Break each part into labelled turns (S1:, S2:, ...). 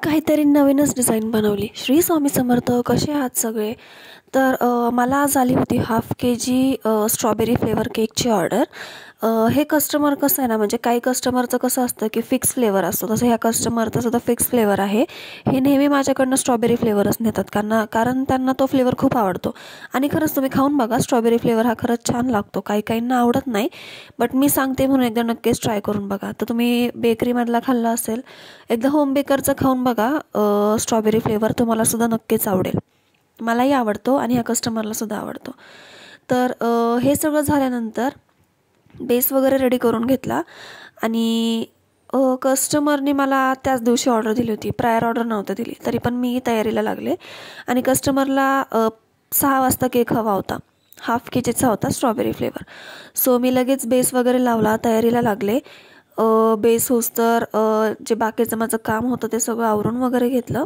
S1: काहीतरी नवीनच डिझाईन बनवली. श्री स्वामी समर्थ. कसे आहात सगळे? तर मला आज आली होती हाफ केजी स्ट्रॉबेरी फ्लेवर केकची ऑर्डर. हे कस्टमर कसं आहे ना, म्हणजे काही कस्टमरचं कसं असतं की फिक्स फ्लेवर असतो, तसं ह्या कस्टमरचा सुद्धा फिक्स फ्लेवर आहे. हे नेहमी माझ्याकडनं स्ट्रॉबेरी फ्लेवरच नेतात, कारण त्यांना तो फ्लेवर खूप आवडतो. आणि खरंच तुम्ही खाऊन बघा, स्ट्रॉबेरी फ्लेवर हा खरंच छान लागतो. काही काहींना आवडत नाही, बट मी सांगते म्हणून एकदा नक्कीच ट्राय करून बघा. तर तुम्ही बेकरीमधला खाल्ला असेल, एकदा होम बेकरचं खाऊन बघा. स्ट्रॉबेरी फ्लेवर तुम्हाला सुद्धा नक्कीच आवडेल. मलाही आवडतो आणि ह्या कस्टमरला सुद्धा आवडतो. तर हे सगळं झाल्यानंतर बेस वगैरे रेडी करून घेतला आणि कस्टमरने मला त्याच दिवशी ऑर्डर दिली होती. प्रायर ऑर्डर नव्हती दिली, तरी पण मी तयारीला लागले. आणि कस्टमरला 6 वाजता केक हवा होता. हाफ केजीचा होता स्ट्रॉबेरी फ्लेवर. सो मी लगेच बेस वगैरे लावला, तयारीला लागले. बेस होस्तर जे बाकीचं माझं काम होतं ते सगळं आवरून वगैरे घेतलं.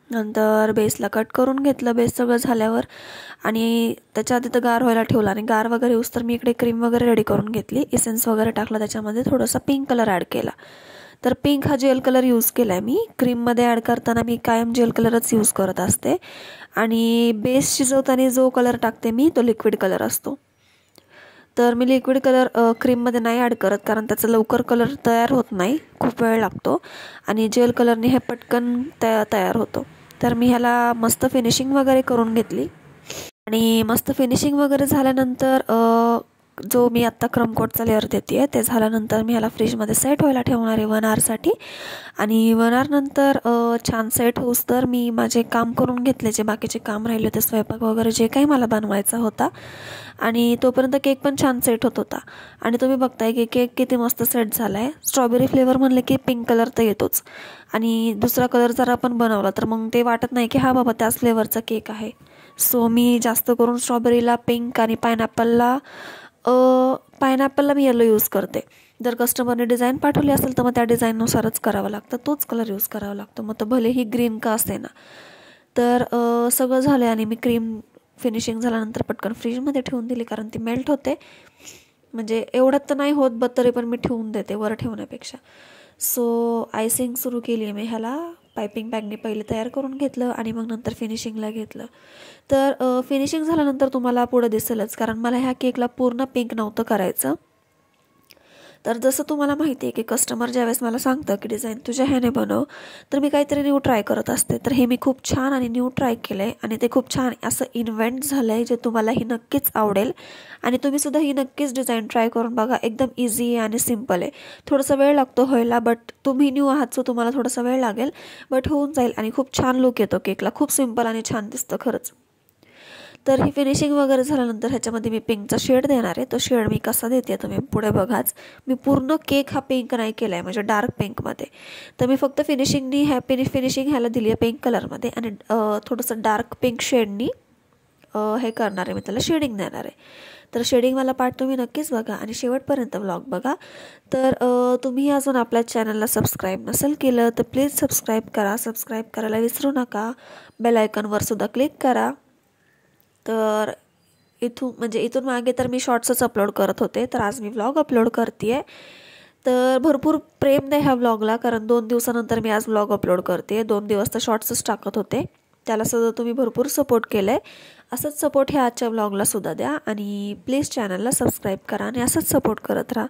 S1: नंतर बेसला कट करून घेतलं. बेस सगळं झाल्यावर आणि त्याच्या आधी तर गार व्हायला ठेवला आणि गार वगैरे होस्तर मी इकडे क्रीम वगैरे रेडी करून घेतली. इसेन्स वगैरे टाकला, त्याच्यामध्ये थोडासा पिंक कलर ॲड केला. तर पिंक हा जेल कलर यूज केला आहे मी. क्रीममध्ये ॲड करताना मी कायम जेल कलरच यूज करत असते. आणि बेस शिजवताना जो कलर टाकते मी तो लिक्विड कलर असतो. तर मी लिक्विड कलर क्रीममध्ये नाही ॲड करत, कारण त्याचा लवकर कलर तयार होत नाही, खूप वेळ लागतो. आणि जेल कलरने हे पटकन तयार होतो. तर मी ह्याला मस्त फिनिशिंग वगैरे करून घेतली. आणि मस्त फिनिशिंग वगैरे झाल्यानंतर जो मी आत्ता क्रमकोटचा लेअर देते आहे ते झाल्यानंतर मी ह्याला फ्रीजमध्ये सेट व्हायला ठेवणार आहे 1 आवरसाठी. आणि 1 आवरनंतर छान सेट होऊस तर मी माझे काम करून घेतले, जे बाकीचे काम राहिले होते, स्वयंपाक वगैरे जे काही मला बनवायचा होता. आणि तोपर्यंत केक पण छान सेट होत होता. आणि तुम्ही बघताय की केक किती मस्त सेट झाला आहे. स्ट्रॉबेरी फ्लेवर म्हणले की पिंक कलर तर येतोच. आणि दुसरा कलर जर आपण बनवला तर मग ते वाटत नाही की हा बाबा त्याच फ्लेवरचा केक आहे. सो मी जास्त करून स्ट्रॉबेरीला पिंक आणि पायनॅपलला मी येलो यूज करते. जर कस्टमरने डिझाईन पाठवली असेल तर मग त्या डिझाईननुसारच करावं लागतं, तोच कलर यूज करावा लागतो, मग तर भलेही ग्रीन का असे ना. तर सगळं झालं आणि मी क्रीम फिनिशिंग झाल्यानंतर पटकन फ्रीजमध्ये ठेवून दिली, कारण ती मेल्ट होते. म्हणजे एवढ्यात तर नाही होत, बट तरी पण मी ठेवून देते वर ठेवण्यापेक्षा. सो आयसिंग सुरू केली आहे मी ह्याला. पायपिंग बॅगने पहिले तयार करून घेतलं आणि मग नंतर फिनिशिंगला घेतलं. तर फिनिशिंग झाल्यानंतर तुम्हाला पुढं दिसेलच, कारण मला ह्या केकला पूर्ण पिंक नव्हतं करायचं. तर जसं तुम्हाला माहिती आहे की कस्टमर ज्यावेळेस मला सांगतं की डिझाईन तुझ्या ह्याने बनव, तर मी काहीतरी न्यू ट्राय करत असते. तर हे मी खूप छान आणि न्यू ट्राय केलं आहे आणि ते खूप छान असं इन्व्हेंट झालं आहे, जे तुम्हालाही नक्कीच आवडेल. आणि तुम्हीसुद्धा ही नक्कीच डिझाईन ट्राय करून बघा. एकदम इझी आहे आणि सिम्पल आहे. थोडासा वेळ लागतो व्हायला, बट तुम्ही न्यू आहात सो तुम्हाला थोडासा वेळ लागेल, बट होऊन जाईल. आणि खूप छान लुक येतो केकला, खूप सिम्पल आणि छान दिसतं खरंच. तर ही फिनिशिंग वगैरे झाल्यानंतर ह्याच्यामध्ये मी पिंकचा शेड देणार आहे. तो शेड मी कसा देते तुम्ही पुढे बघाच. मी पूर्ण केक हा पिंक नाही केला आहे, म्हणजे डार्क पिंकमध्ये. तर मी फक्त फिनिशिंग ह्याला दिली आहे पिंक कलरमध्ये आणि थोडंसं डार्क पिंक शेडनी हे करणार आहे, मी त्याला शेडिंग देणार आहे. तर शेडिंगवाला पार्ट तुम्ही नक्कीच बघा आणि शेवटपर्यंत व्लॉग बघा. तर तुम्ही अजून आपल्या चॅनलला सबस्क्राईब नसेल केलं तर प्लीज सबस्क्राईब करा. सबस्क्राईब करायला विसरू नका. बेल आयकॉनवर सुद्धा क्लिक करा. तर इथून मागे तर मी शॉर्ट्सच अपलोड करत होते, तर आज मी व्लॉग अपलोड करते आहे. तर भरपूर प्रेम द्या ह्या व्लॉगला, कारण 2 दिवसानंतर मी आज व्लॉग अपलोड करते. 2 दिवस तर शॉर्ट्सच टाकत होते, त्याला सुद्धा तुम्ही भरपूर सपोर्ट केलं आहे. असंच सपोर्ट ह्या आजच्या व्लॉगला सुद्धा द्या आणि प्लीज चॅनलला सबस्क्राईब करा आणि असंच सपोर्ट करत राहा.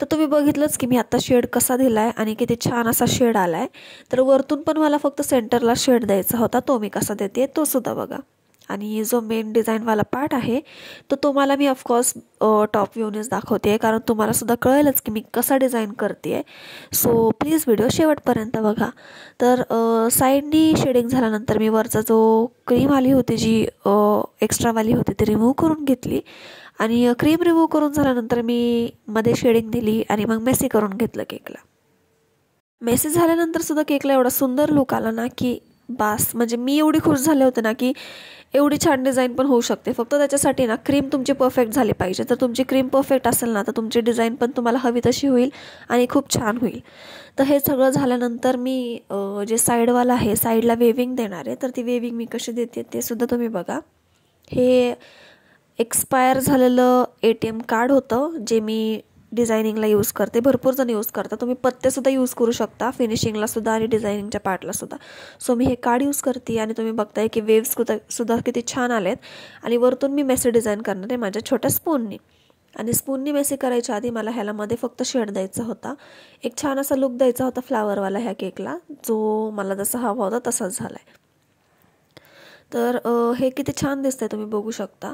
S1: तर तुम्ही बघितलंच की मी आत्ता शेड कसा दिला आहे आणि किती छान असा शेड आला आहे. तर वरतून पण मला फक्त सेंटरला शेड द्यायचा होता, तो मी कसा देते तो सुद्धा बघा. आणि जो मेन डिझाईनवाला पार्ट आहे तो तुम्हाला मी ऑफकोर्स टॉप व्ह्यूनेच दाखवते आहे, कारण तुम्हाला सुद्धा कळेलच की मी कसा डिझाईन करते आहे. सो प्लीज व्हिडिओ शेवटपर्यंत बघा. तर साईडनी शेडिंग झाल्यानंतर मी वरचा जो क्रीम आली होती, जी एक्स्ट्रावाली होती, ती रिमूव्ह करून घेतली. आणि क्रीम रिमूव्ह करून झाल्यानंतर मी मध्ये शेडिंग दिली आणि मग मेसी करून घेतलं केकला. मेसी झाल्यानंतर सुद्धा केकला एवढा सुंदर लुक आला ना की बास. म्हणजे मी एवढी खुश झाले होते ना की एवढी छान डिझाईन पण होऊ शकते. फक्त त्याच्यासाठी ना क्रीम तुमची परफेक्ट झाली पाहिजे. तर तुमची क्रीम परफेक्ट असेल ना तर तुमची डिझाईन पण तुम्हाला हवी तशी होईल आणि खूप छान होईल. तर हे सगळं झाल्यानंतर मी जे साईडवाला आहे, साईडला वेविंग देणार आहे. तर ती वेविंग मी कशी देते ते सुद्धा तुम्ही बघा. हे एक्सपायर झालेलं ATM कार्ड होतं, जे मी डिझायनिंगला यूज करते, भरपूर जण यूज करतात. तुम्ही पत्तेसुद्धा यूज करू शकता फिनिशिंगलासुद्धा आणि डिझायनिंगच्या पार्टलासुद्धा. सो मी हे कार्ड यूज करते आणि तुम्ही बघताय की वेव्ससुद्धा किती छान आलेत. आणि वरतून मी मेसी डिझाईन करणार आहे माझ्या छोट्या स्पूननी. आणि स्पूननी मेसी करायच्या आधी मला ह्याला मध्ये फक्त शेड द्यायचा होता, एक छान असा लुक द्यायचा होता फ्लावरवाला ह्या केकला, जो मला जसा हवा होता तसाच झाला आहे. तर हे किती छान दिसतंय तुम्ही बघू शकता.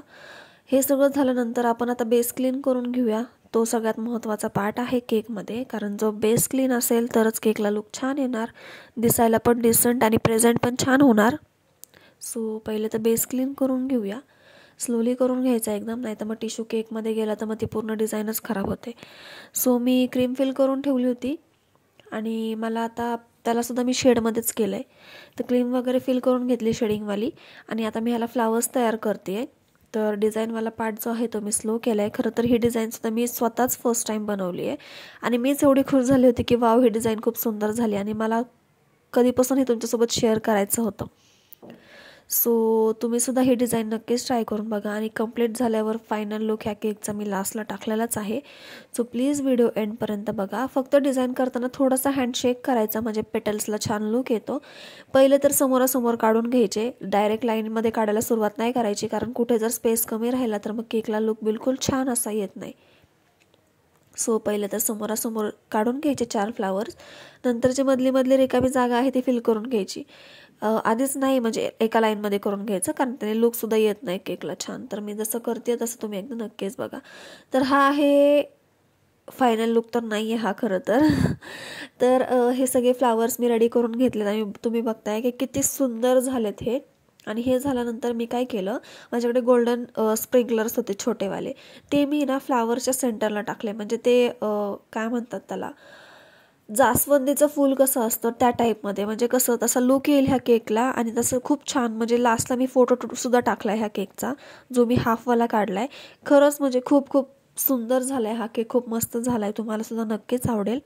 S1: हे सगळं झाल्यानंतर आपण आता बेस क्लीन करून घेऊया. तो सगळ्यात महत्त्वाचा पार्ट आहे केकमध्ये, कारण जो बेस क्लीन असेल तरच केकला लुक छान येणार, दिसायला पण डिसेंट आणि प्रेझेंट पण छान होणार. सो पहिले तर बेस क्लीन करून घेऊया. स्लोली करून घ्यायचा एकदम, नाही तर मग टिश्यू केकमध्ये गेला तर मग ती पूर्ण डिझाईनच खराब होते. सो मी क्रीम फिल करून ठेवली होती आणि मला आता त्यालासुद्धा मी शेडमध्येच केलं आहे. तर क्रीम वगैरे फिल करून घेतली शेडिंगवाली आणि आता मी ह्याला फ्लावर्स तयार करते आहे. तर डिझाईनवाला पार्ट जो आहे तो मी स्लो केला आहे. खरं तर ही डिझाईनसुद्धा मी स्वतःच फर्स्ट टाईम बनवली आहे आणि मीच एवढी खुश झाली होती की वाव, ही डिझाईन खूप सुंदर झाली आणि मला कधीपासून हे तुमच्यासोबत शेअर करायचं होतं. सो तुम्हीसुद्धा ही डिझाईन नक्कीच ट्राय करून बघा. आणि कंप्लीट झाल्यावर फायनल लुक ह्या केकचा मी लास्टला टाकलेलाच आहे. सो प्लीज व्हिडिओ एंडपर्यंत बघा. फक्त डिझाईन करताना थोडासा हँडशेक करायचा, म्हणजे पेटल्सला छान लुक येतो. पहिले तर समोरासमोर काढून घ्यायचे, डायरेक्ट लाईनमध्ये काढायला सुरुवात नाही करायची, कारण कुठे जर स्पेस कमी राहिला तर मग केकला लुक बिलकुल छान असा येत नाही. सो पहिले तर समोरासमोर काढून घ्यायचे 4 फ्लावर्स. नंतरची मधली रिकामी जागा आहे ती फिल करून घ्यायची. आधीच नाही म्हणजे एका लाईनमध्ये करून घ्यायचं, कारण त्याने लुकसुद्धा येत नाही केकला छान. तर मी जसं करते तसं तुम्ही एकदा नक्कीच बघा. तर हा आहे फायनल लुक तर नाही आहे हा खरं तर. तर हे सगळे फ्लावर्स मी रेडी करून घेतलेत आणि तुम्ही बघताय की किती सुंदर झालेत हे. आणि हे झाल्यानंतर मी काय केलं, माझ्याकडे गोल्डन स्प्रिंकलर्स होते छोटेवाले, ते मी ना फ्लावरच्या सेंटरला टाकले. म्हणजे ते काय म्हणतात त्याला, जास्वंदीचं फूल कसं असतं त्या टाईपमध्ये, म्हणजे कसं तसा लुक येईल ह्या केकला. आणि तसं खूप छान, म्हणजे लास्टला मी फोटोसुद्धा टाकला आहे ह्या केकचा, जो मी हाफवाला काढला आहे. खरंच म्हणजे खूप खूप सुंदर झाला आहे हा केक, खूप मस्त झाला आहे. तुम्हालासुद्धा नक्कीच आवडेल.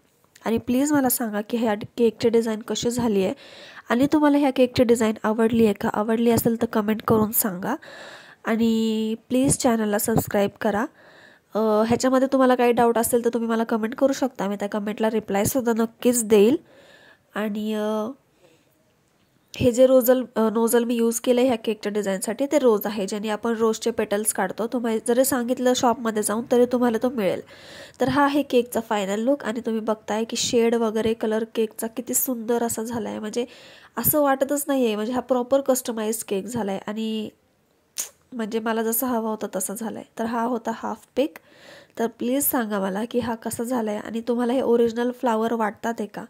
S1: आणि प्लीज मला सांगा की ह्या केकची डिझाईन कशी झाली आहे आणि तुम्हाला ह्या केकची डिझाईन आवडली आहे का. आवडली असेल तर कमेंट करून सांगा. आणि प्लीज चॅनलला सबस्क्राईब करा. ह्याच्यामध्ये तुम्हाला काही डाऊट असेल तर तुम्ही मला कमेंट करू शकता, मी त्या कमेंटला रिप्लायसुद्धा नक्कीच देईल. आणि हे जे नोझल मी यूज केलं आहे ह्या केकच्या डिझाईनसाठी, ते रोज आहे, ज्याने आपण रोजचे पेटल्स काढतो. तुम्हाला जरी सांगितलं शॉपमध्ये जाऊन तरी तुम्हाला तो मिळेल. तर हा आहे केकचा फायनल लुक. आणि तुम्ही बघताय की शेड वगैरे कलर केकचा किती सुंदर असा झाला आहे, म्हणजे असं वाटतच नाही आहे, म्हणजे हा प्रॉपर कस्टमाइज केक झाला आहे. आणि म्हणजे मला जसं हवा होता तसं झालं आहे. तर हा होता हाफ पेक. तर प्लीज सांगा मला की हा कसा झाला आहे आणि तुम्हाला हे ओरिजिनल फ्लावर वाटतात आहे का.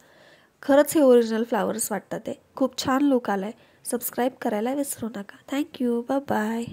S1: खरंच हे ओरिजिनल फ्लावर्स वाटतात आहे. खूप छान लुक आला आहे. सबस्क्राईब करायला विसरू नका. थँक्यू. बाय.